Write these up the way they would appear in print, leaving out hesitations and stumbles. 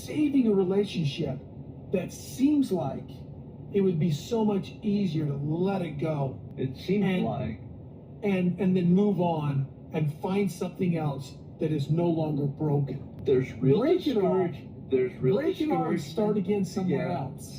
saving a relationship that seems like it would be so much easier to let it go. It seems like. And then move on and find something else that is no longer broken. There's real Break it off. There's real Break it off and start again somewhere Yeah. else.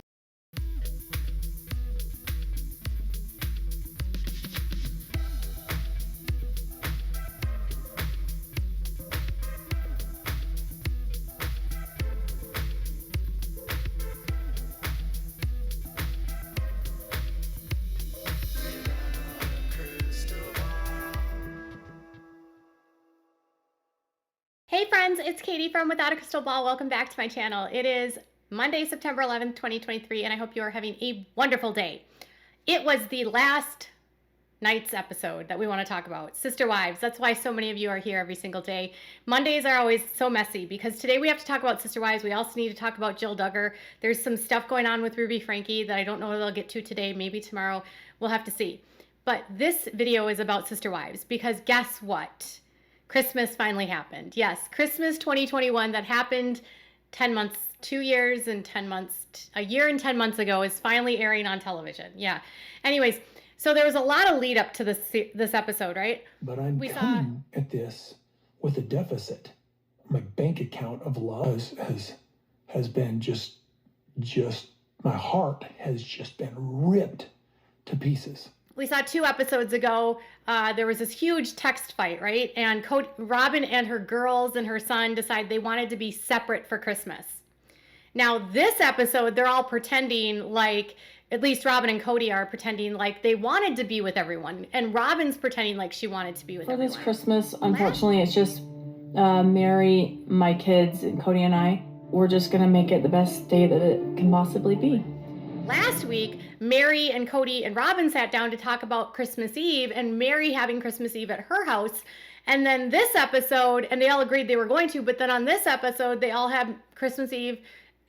Hey friends, it's Katie from Without a Crystal Ball. Welcome back to my channel. It is Monday, September 11th, 2023, and I hope you are having a wonderful day. It was the last night's episode that we want to talk about, Sister Wives. That's why so many of you are here every single day. Mondays are always so messy because today we have to talk about Sister Wives. We also need to talk about Jill Duggar. There's some stuff going on with Ruby Frankie that I don't know what I'll get to today, maybe tomorrow. We'll have to see. But this video is about Sister Wives because guess what? Christmas finally happened. Yes, Christmas 2021 that happened 10 months, 2 years and 10 months, a year and 10 months ago is finally airing on television. Yeah. Anyways, so there was a lot of lead up to this episode, right? But I'm coming at this with a deficit. My bank account of love has been just my heart has just been ripped to pieces. We saw 2 episodes ago, there was this huge text fight, right? And Robyn and her girls and her son decided they wanted to be separate for Christmas. Now this episode, they're all pretending like, at least Robyn and Kody are pretending like they wanted to be with everyone. And Robyn's pretending like she wanted to be with everyone. For this Christmas, unfortunately, it's just Mary, my kids, and Kody and I. We're just gonna make it the best day that it can possibly be. Last week, Mary and Kody and Robyn sat down to talk about Christmas Eve and Mary having Christmas Eve at her house. And then this episode, and they all agreed they were going to, but then on this episode, they all had Christmas Eve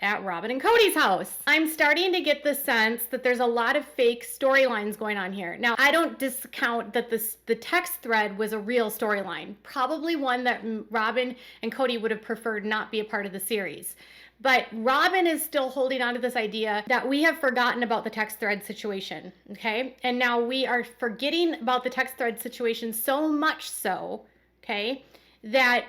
at Robyn and Kody's house. I'm starting to get the sense that there's a lot of fake storylines going on here. Now, I don't discount that the text thread was a real storyline, probably one that Robyn and Kody would have preferred not be a part of the series. But Robyn is still holding on to this idea that we have forgotten about the text thread situation, okay? And now we are forgetting about the text thread situation so much so, okay, that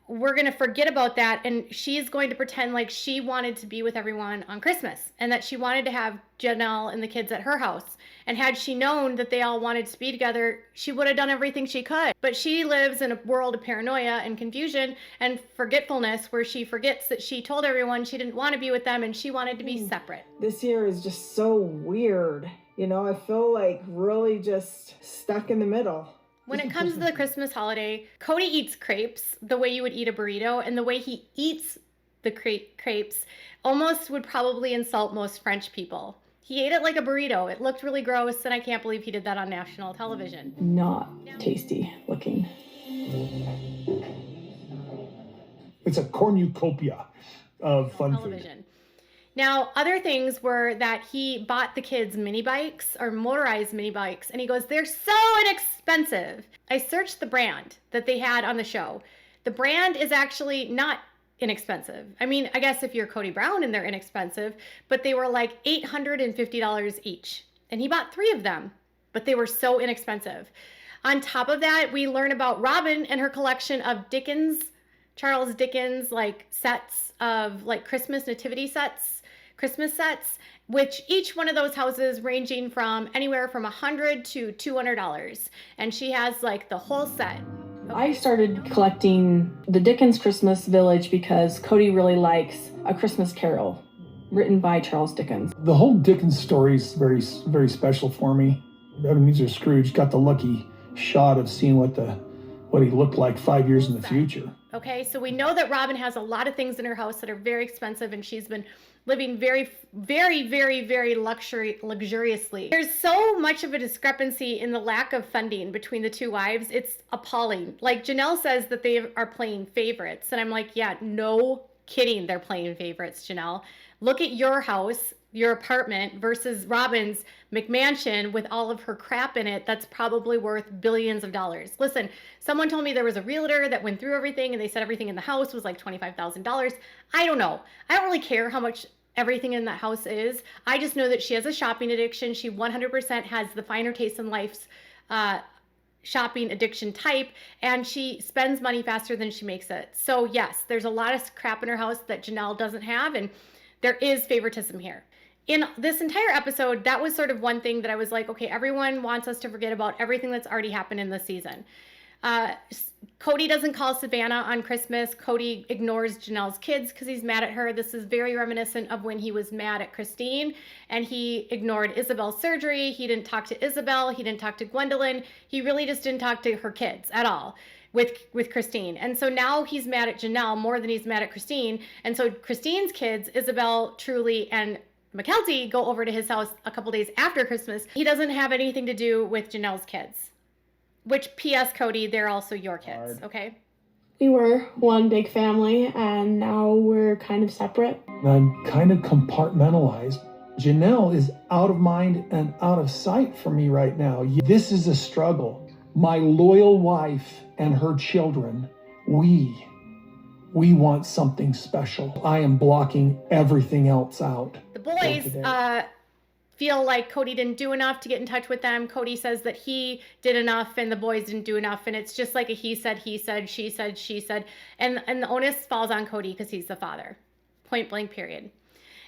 we're going to forget about that, and she's going to pretend like she wanted to be with everyone on Christmas and that she wanted to have Janelle and the kids at her house. And had she known that they all wanted to be together, she would have done everything she could. But she lives in a world of paranoia and confusion and forgetfulness where she forgets that she told everyone she didn't want to be with them and she wanted to be separate. This year is just so weird. You know, I feel like really just stuck in the middle. When it comes to the Christmas holiday, Kody eats crepes the way you would eat a burrito, and the way he eats the crepes almost would probably insult most French people. He ate it like a burrito. It looked really gross, and I can't believe he did that on national television. Not tasty looking. It's a cornucopia of fun television. food. Now, other things were that he bought the kids mini bikes or motorized mini bikes, and he goes, they're so inexpensive. I searched the brand that they had on the show. The brand is actually not inexpensive. I mean, I guess if you're Kody Brown and they're inexpensive, but they were like $850 each. And he bought 3 of them, but they were so inexpensive. On top of that, we learn about Robyn and her collection of Charles Dickens, like sets of like Christmas nativity sets, Christmas sets, which each one of those houses ranging from anywhere from $100 to $200. And she has like the whole set. Okay. I started collecting the Dickens Christmas Village because Kody really likes A Christmas Carol, written by Charles Dickens. The whole Dickens story is very, very special for me. Ebenezer Scrooge got the lucky shot of seeing what he looked like 5 years in the future. Okay, so we know that Robyn has a lot of things in her house that are very expensive, and she's been living very, very, very, very luxuriously. There's so much of a discrepancy in the lack of funding between the 2 wives. It's appalling. Like Janelle says that they are playing favorites, and I'm like, yeah, no kidding, they're playing favorites, Janelle. Look at your house your apartment versus Robyn's McMansion with all of her crap in it that's probably worth billions of dollars. Listen, someone told me there was a realtor that went through everything and they said everything in the house was like $25,000. I don't know. I don't really care how much everything in that house is. I just know that she has a shopping addiction. She 100% has the finer taste in life's shopping addiction type, and she spends money faster than she makes it. So yes, there's a lot of crap in her house that Janelle doesn't have, and there is favoritism here. In this entire episode, that was sort of one thing that I was like, okay, everyone wants us to forget about everything that's already happened in this season. Kody doesn't call Savannah on Christmas. Kody ignores Janelle's kids because he's mad at her. This is very reminiscent of when he was mad at Christine and he ignored Isabel's surgery. He didn't talk to Isabel. He didn't talk to Gwendolyn. He really just didn't talk to her kids at all with Christine. And so now he's mad at Janelle more than he's mad at Christine. And so Christine's kids, Isabel, Truly, and McKelty, go over to his house a couple days after Christmas. He doesn't have anything to do with Janelle's kids. Which, P.S. Kody, they're also your kids, okay? We were one big family, and now we're kind of separate. I'm kind of compartmentalized. Janelle is out of mind and out of sight for me right now. This is a struggle. My loyal wife and her children, we want something special. I am blocking everything else out. The boys feel like Kody didn't do enough to get in touch with them. Kody says that he did enough and the boys didn't do enough. And it's just like a he said, she said. And the onus falls on Kody because he's the father. Point blank, period.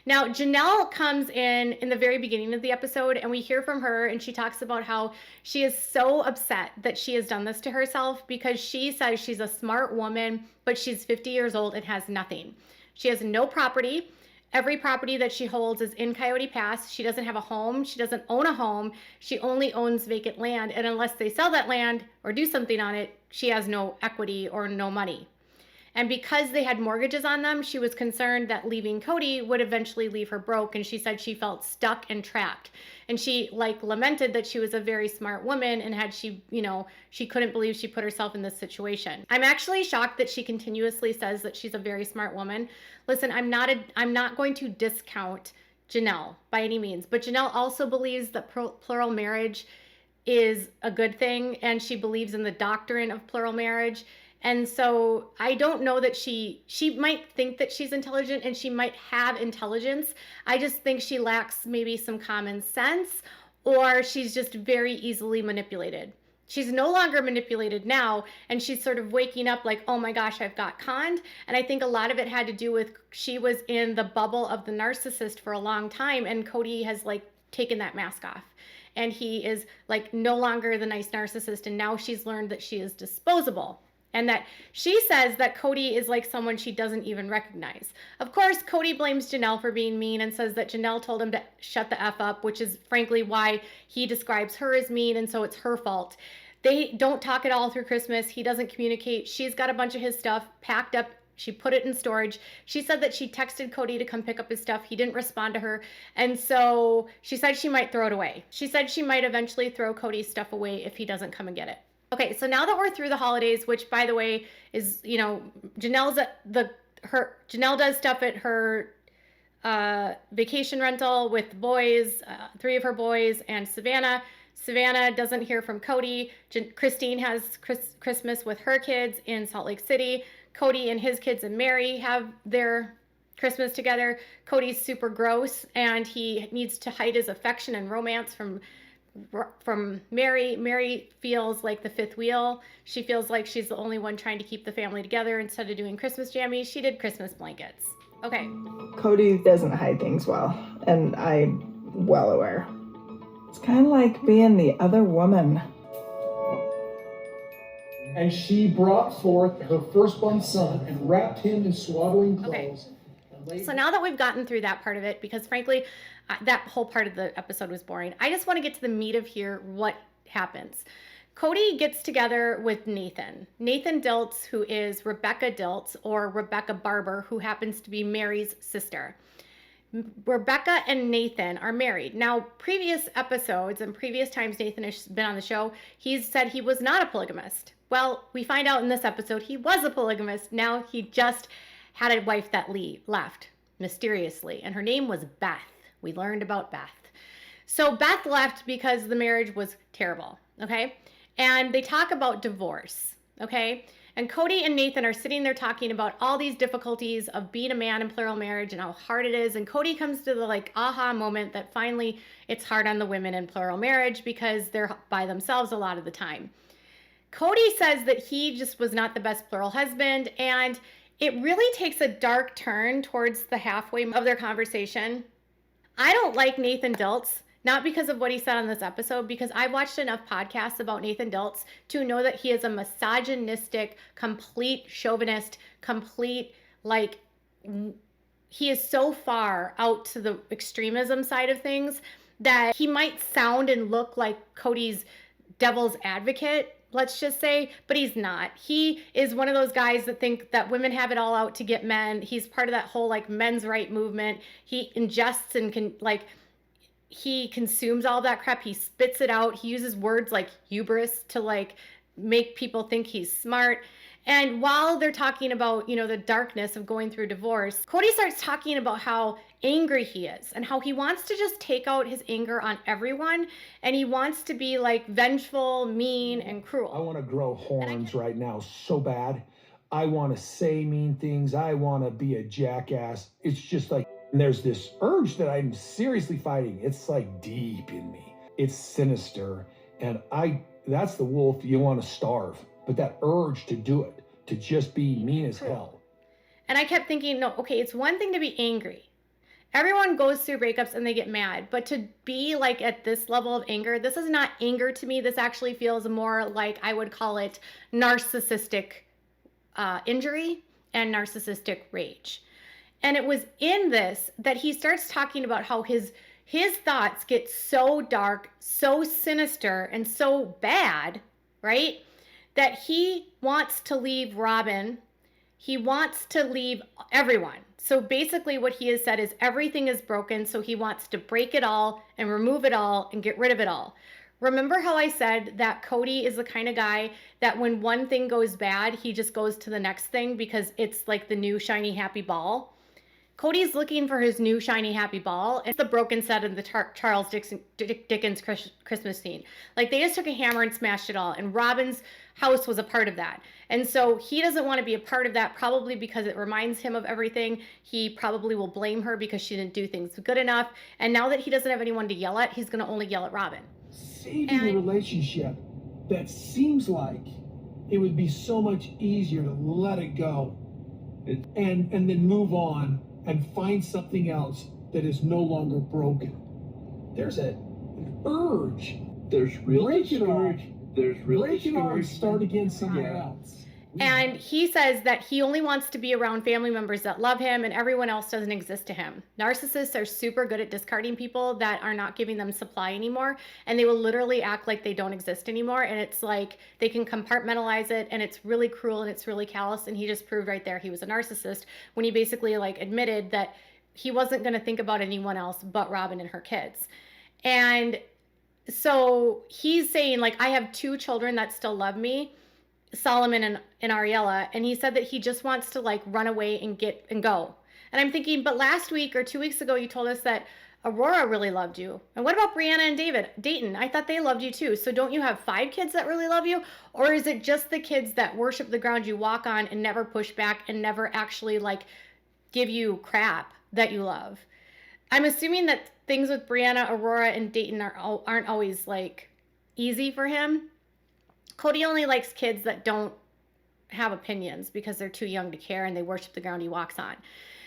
Now, Janelle comes in the very beginning of the episode, and we hear from her, and she talks about how she is so upset that she has done this to herself because she says she's a smart woman, but she's 50 years old and has nothing. She has no property. Every property that she holds is in Coyote Pass. She doesn't have a home. She doesn't own a home. She only owns vacant land. And unless they sell that land or do something on it, she has no equity or no money. And because they had mortgages on them, she was concerned that leaving Kody would eventually leave her broke. And she said she felt stuck and trapped. And she lamented that she was a very smart woman and had she couldn't believe she put herself in this situation. I'm actually shocked that she continuously says that she's a very smart woman. Listen, I'm not going to discount Janelle by any means, but Janelle also believes that plural marriage is a good thing, and she believes in the doctrine of plural marriage. And so I don't know that she might think that she's intelligent and she might have intelligence. I just think she lacks maybe some common sense, or she's just very easily manipulated. She's no longer manipulated now, and she's sort of waking up like, oh my gosh, I've got conned. And I think a lot of it had to do with she was in the bubble of the narcissist for a long time, and Kody has taken that mask off. And he is no longer the nice narcissist, and now she's learned that she is disposable. And that she says that Kody is like someone she doesn't even recognize. Of course, Kody blames Janelle for being mean and says that Janelle told him to shut the F up, which is frankly why he describes her as mean, and so it's her fault. They don't talk at all through Christmas. He doesn't communicate. She's got a bunch of his stuff packed up. She put it in storage. She said that she texted Kody to come pick up his stuff. He didn't respond to her. And so she said she might throw it away. She said she might eventually throw Kody's stuff away if he doesn't come and get it. Okay, so now that we're through the holidays, which by the way is, Janelle does stuff at her vacation rental with the boys, 3 of her boys, and Savannah. Savannah doesn't hear from Kody. Christine has Christmas with her kids in Salt Lake City. Kody and his kids and Mary have their Christmas together. Kody's super gross, and he needs to hide his affection and romance from Mary. Mary feels like the fifth wheel. She feels like she's the only one trying to keep the family together. Instead of doing Christmas jammies, she did Christmas blankets. Okay. Kody doesn't hide things well, and I'm well aware. It's kind of like being the other woman. And she brought forth her firstborn son and wrapped him in swaddling clothes. Okay. So now that we've gotten through that part of it, because frankly, that whole part of the episode was boring, I just want to get to the meat of here, what happens. Kody gets together with Nathan Diltz, who is Rebecca Diltz, or Rebecca Barber, who happens to be Mary's sister. Rebecca and Nathan are married. Now, previous episodes and previous times Nathan has been on the show, he's said he was not a polygamist. Well, we find out in this episode he was a polygamist. Now he just had a wife that left mysteriously, and her name was Beth. we learned about Beth. So Beth left because the marriage was terrible, okay? And they talk about divorce, okay? And Kody and Nathan are sitting there talking about all these difficulties of being a man in plural marriage and how hard it is. And Kody comes to the like aha moment that finally it's hard on the women in plural marriage because they're by themselves a lot of the time. Kody says that he just was not the best plural husband, and it really takes a dark turn towards the halfway of their conversation. I don't like Nathan Diltz. Not because of what he said on this episode, because I've watched enough podcasts about Nathan Diltz to know that he is a misogynistic, complete chauvinist, complete, like, he is so far out to the extremism side of things that he might sound and look like Kody's devil's advocate, let's just say, but he's not. He is one of those guys that think that women have it all out to get men. He's part of that whole, like, men's right movement. He ingests and can, like, he consumes all that crap. He spits it out. He uses words like hubris to like make people think he's smart. And while they're talking about, you know, the darkness of going through divorce, Kody starts talking about how angry he is and how he wants to just take out his anger on everyone. And he wants to be like vengeful, mean, and cruel. I want to grow horns right now so bad. I want to say mean things. I want to be a jackass. It's just like, and there's this urge that I'm seriously fighting. It's like deep in me. It's sinister. And that's the wolf you want to starve. But that urge to do it, to just be mean as hell. And I kept thinking, no, okay, it's one thing to be angry. Everyone goes through breakups and they get mad. But to be like at this level of anger, this is not anger to me. This actually feels more like, I would call it narcissistic injury and narcissistic rage. And it was in this that he starts talking about how his thoughts get so dark, so sinister, and so bad, right? That he wants to leave Robyn. He wants to leave everyone. So basically what he has said is everything is broken, so he wants to break it all and remove it all and get rid of it all. Remember how I said that Kody is the kind of guy that when one thing goes bad, he just goes to the next thing because it's like the new shiny happy ball? Kody's looking for his new shiny happy ball. It's the broken set of the Charles Dickens Christmas scene. Like they just took a hammer and smashed it all. And Robyn's house was a part of that. And so he doesn't want to be a part of that, probably because it reminds him of everything. He probably will blame her because she didn't do things good enough. And now that he doesn't have anyone to yell at, he's going to only yell at Robyn. Saving a relationship that seems like it would be so much easier to let it go and then move on and find something else that is no longer broken. There's an urge. There's real Break it all. discouragement. There's real Break it all and discouragement. start again somewhere else. And he says that he only wants to be around family members that love him and everyone else doesn't exist to him. Narcissists are super good at discarding people that are not giving them supply anymore. And they will literally act like they don't exist anymore. And it's like they can compartmentalize it and it's really cruel and it's really callous. And he just proved right there he was a narcissist when he basically like admitted that he wasn't going to think about anyone else but Robyn and her kids. And so he's saying like, I have 2 children that still love me, Solomon and Ariella, and he said that he just wants to like run away and go. And I'm thinking, but last week or 2 weeks ago, you told us that Aurora really loved you. And what about Brianna and Dayton? I thought they loved you too. So don't you have 5 kids that really love you? Or is it just the kids that worship the ground you walk on and never push back and never actually like give you crap that you love? I'm assuming that things with Brianna, Aurora, and Dayton aren't always like easy for him. Kody only likes kids that don't have opinions because they're too young to care and they worship the ground he walks on.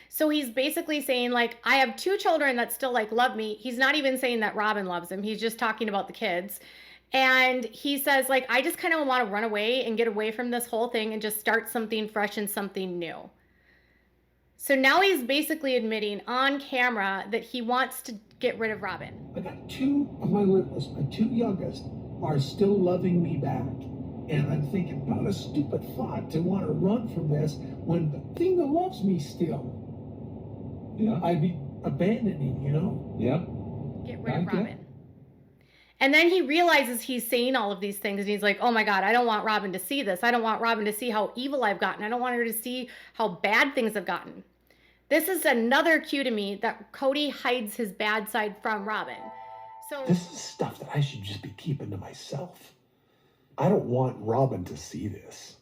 So he's basically saying like, I have 2 children that still like love me. He's not even saying that Robyn loves him. He's just talking about the kids. And he says like, I just kind of want to run away and get away from this whole thing and just start something fresh and something new. So now he's basically admitting on camera that he wants to get rid of Robyn. I got 2 of my littlest, my 2 youngest, are still loving me back. And I'm thinking, what a stupid thought to want to run from this when the thing that loves me still, I'd be abandoning, Get rid of Robyn. And then he realizes he's saying all of these things and he's like, oh my God, I don't want Robyn to see this. I don't want Robyn to see how evil I've gotten. I don't want her to see how bad things have gotten. This is another cue to me that Kody hides his bad side from Robyn. So This is stuff that I should just be keeping to myself. I don't want Robyn to see this.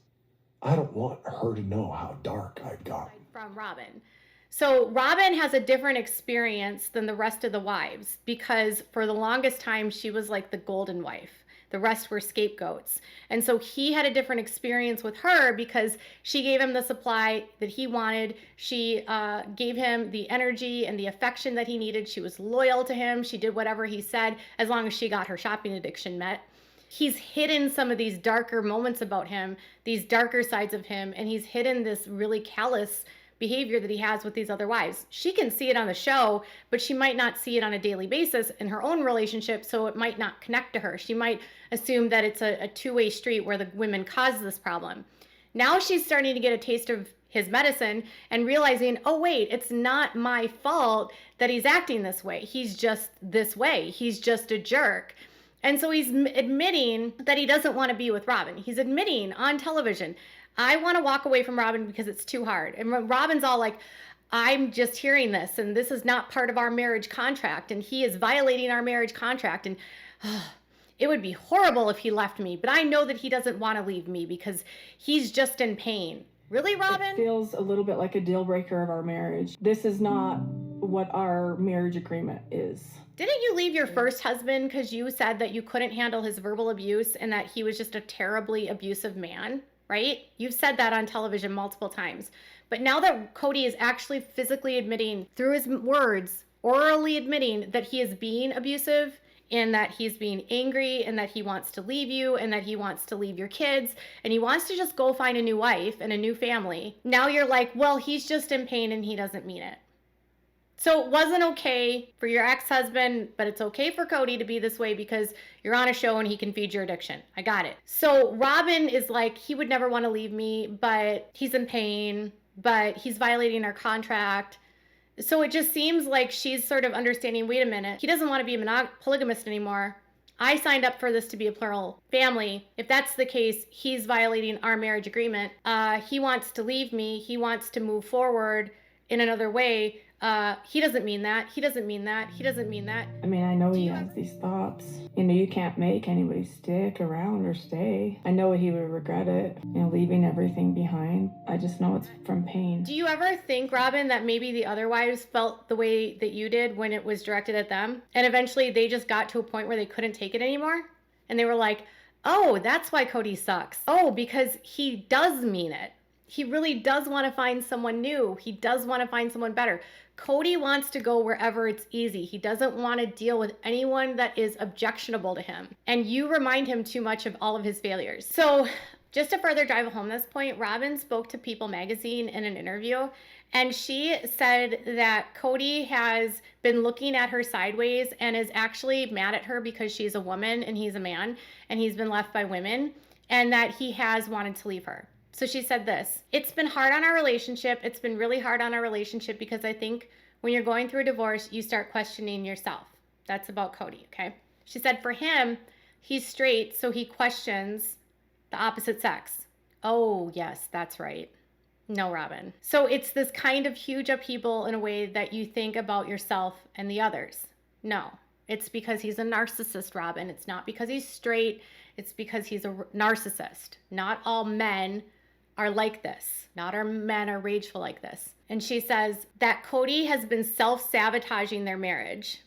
I don't want her to know how dark I've gotten. From Robyn. So Robyn has a different experience than the rest of the wives because for the longest time she was like the golden wife. The rest were scapegoats. And so he had a different experience with her because she gave him the supply that he wanted. She gave him the energy and the affection that he needed. She was loyal to him. She did whatever he said as long as she got her shopping addiction met. He's hidden some of these darker moments about him, these darker sides of him, and he's hidden this really callous behavior that he has with these other wives. She can see it on the show, but she might not see it on a daily basis in her own relationship, so it might not connect to her. She might assume that it's a two-way street where the women cause this problem. Now she's starting to get a taste of his medicine and realizing, oh wait, it's not my fault that he's acting this way. He's just this way. He's just a jerk. And so he's admitting that he doesn't want to be with Robyn. He's admitting on television, I want to walk away from Robyn because it's too hard. And Robyn's all like, I'm just hearing this, and this is not part of our marriage contract, and he is violating our marriage contract, and it would be horrible if he left me, but I know that he doesn't want to leave me because he's just in pain. Really, Robyn? It feels a little bit like a deal breaker of our marriage. This is not what our marriage agreement is. Didn't you leave your first husband because you said that you couldn't handle his verbal abuse and that he was just a terribly abusive man, right? You've said that on television multiple times. But now that Kody is actually physically admitting through his words, orally admitting that he is being abusive and that he's being angry and that he wants to leave you and that he wants to leave your kids and he wants to just go find a new wife and a new family. Now you're like, well, he's just in pain and he doesn't mean it. So it wasn't okay for your ex-husband, but it's okay for Kody to be this way because you're on a show and he can feed your addiction. I got it. So Robyn is like, he would never want to leave me, but he's in pain, but he's violating our contract. So it just seems like she's sort of understanding, wait a minute, he doesn't want to be a polygamist anymore. I signed up for this to be a plural family. If that's the case, he's violating our marriage agreement. He wants to leave me. He wants to move forward in another way. He doesn't mean that. He doesn't mean that. He doesn't mean that. I mean, I know he has these thoughts. You know, you can't make anybody stick around or stay. I know he would regret it, you know, leaving everything behind. I just know it's from pain. Do you ever think, Robyn, that maybe the other wives felt the way that you did when it was directed at them? And eventually they just got to a point where they couldn't take it anymore? And they were like, oh, that's why Kody sucks. Oh, because he does mean it. He really does want to find someone new. He does want to find someone better. Kody wants to go wherever it's easy. He doesn't want to deal with anyone that is objectionable to him. And you remind him too much of all of his failures. So just to further drive home this point, Robyn spoke to People magazine in an interview, and she said that Kody has been looking at her sideways and is actually mad at her because she's a woman and he's a man and he's been left by women, and that he has wanted to leave her. So she said this, it's been hard on our relationship. It's been really hard on our relationship because I think when you're going through a divorce, you start questioning yourself. That's about Kody, okay? She said for him, he's straight, so he questions the opposite sex. Oh, yes, that's right. No, Robyn. So it's this kind of huge upheaval in a way that you think about yourself and the others. No, it's because he's a narcissist, Robyn. It's not because he's straight. It's because he's a narcissist. Not all men are like this. Not all men are rageful like this. And she says that Kody has been self-sabotaging their marriage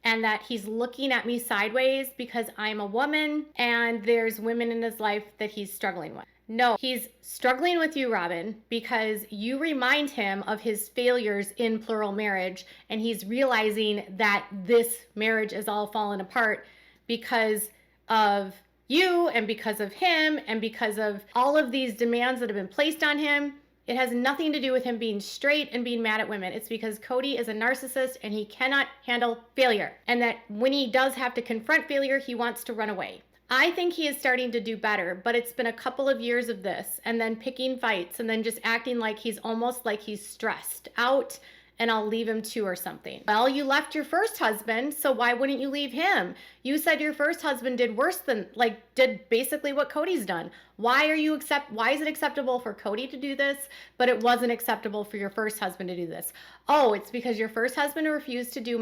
and that he's looking at me sideways because I'm a woman and there's women in his life that he's struggling with. No, he's struggling with you, Robyn, because you remind him of his failures in plural marriage and he's realizing that this marriage is all falling apart because of you and because of him and because of all of these demands that have been placed on him. It has nothing to do with him being straight and being mad at women. It's because Kody is a narcissist and he cannot handle failure. And that when he does have to confront failure, he wants to run away. I think he is starting to do better, but it's been a couple of years of this and then picking fights and then just acting like he's almost like he's stressed out and I'll leave him too or something. Well, you left your first husband, so why wouldn't you leave him? You said your first husband did worse than, did basically what Kody's done. Why is it acceptable for Kody to do this, but it wasn't acceptable for your first husband to do this? Oh, it's because your first husband refused to do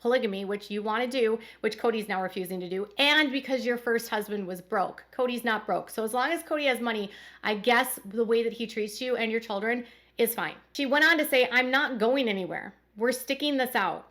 polygamy, which you want to do, which Kody's now refusing to do, and because your first husband was broke. Kody's not broke. So as long as Kody has money, I guess the way that he treats you and your children is fine. She went on to say, I'm not going anywhere. We're sticking this out.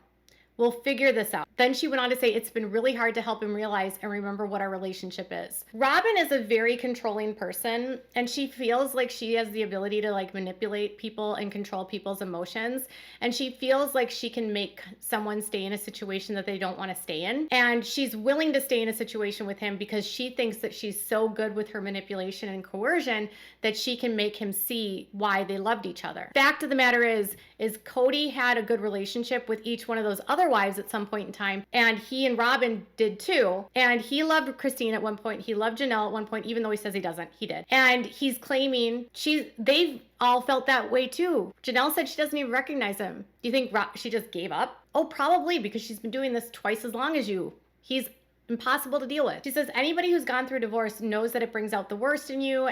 We'll figure this out. Then she went on to say, it's been really hard to help him realize and remember what our relationship is. Robyn is a very controlling person, and she feels like she has the ability to manipulate people and control people's emotions. And she feels like she can make someone stay in a situation that they don't want to stay in. And she's willing to stay in a situation with him because she thinks that she's so good with her manipulation and coercion that she can make him see why they loved each other. Fact of the matter is Kody had a good relationship with each one of those other wives at some point in time, and he and Robyn did too. And he loved Christine at one point, he loved Janelle at one point, even though he says he doesn't, he did. And he's claiming they've all felt that way too. Janelle said she doesn't even recognize him. Do you think she just gave up? Oh, probably, because she's been doing this twice as long as you. He's impossible to deal with. She says anybody who's gone through divorce knows that it brings out the worst in you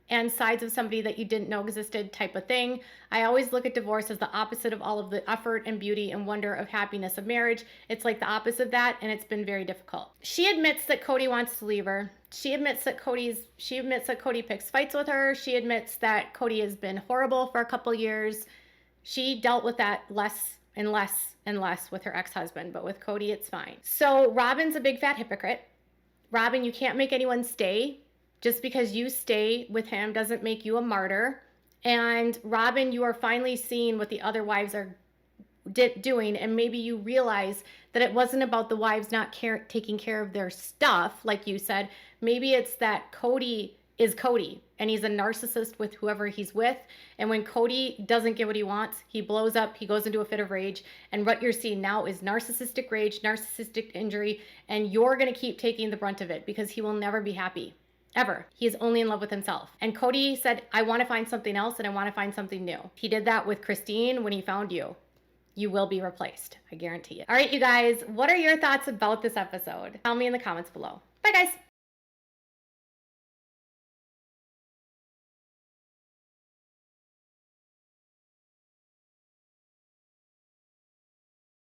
and sides of somebody that you didn't know existed, type of thing. I always look at divorce as the opposite of all of the effort and beauty and wonder of happiness of marriage. It's like the opposite of that, and it's been very difficult. She admits that Kody wants to leave her. She admits that Kody picks fights with her. She admits that Kody has been horrible for a couple years. She dealt with that less and less and less with her ex-husband, but with Kody, it's fine. So Robyn's a big fat hypocrite. Robyn, you can't make anyone stay. Just because you stay with him doesn't make you a martyr. And Robyn, you are finally seeing what the other wives are doing, and maybe you realize that it wasn't about the wives not taking care of their stuff, like you said. Maybe it's that Kody is Kody, and he's a narcissist with whoever he's with. And when Kody doesn't get what he wants, he blows up, he goes into a fit of rage. And what you're seeing now is narcissistic rage, narcissistic injury, and you're going to keep taking the brunt of it because he will never be happy. Ever. He is only in love with himself. And Kody said, I want to find something else and I want to find something new. He did that with Christine when he found you. You will be replaced. I guarantee it. All right, you guys, what are your thoughts about this episode? Tell me in the comments below. Bye, guys.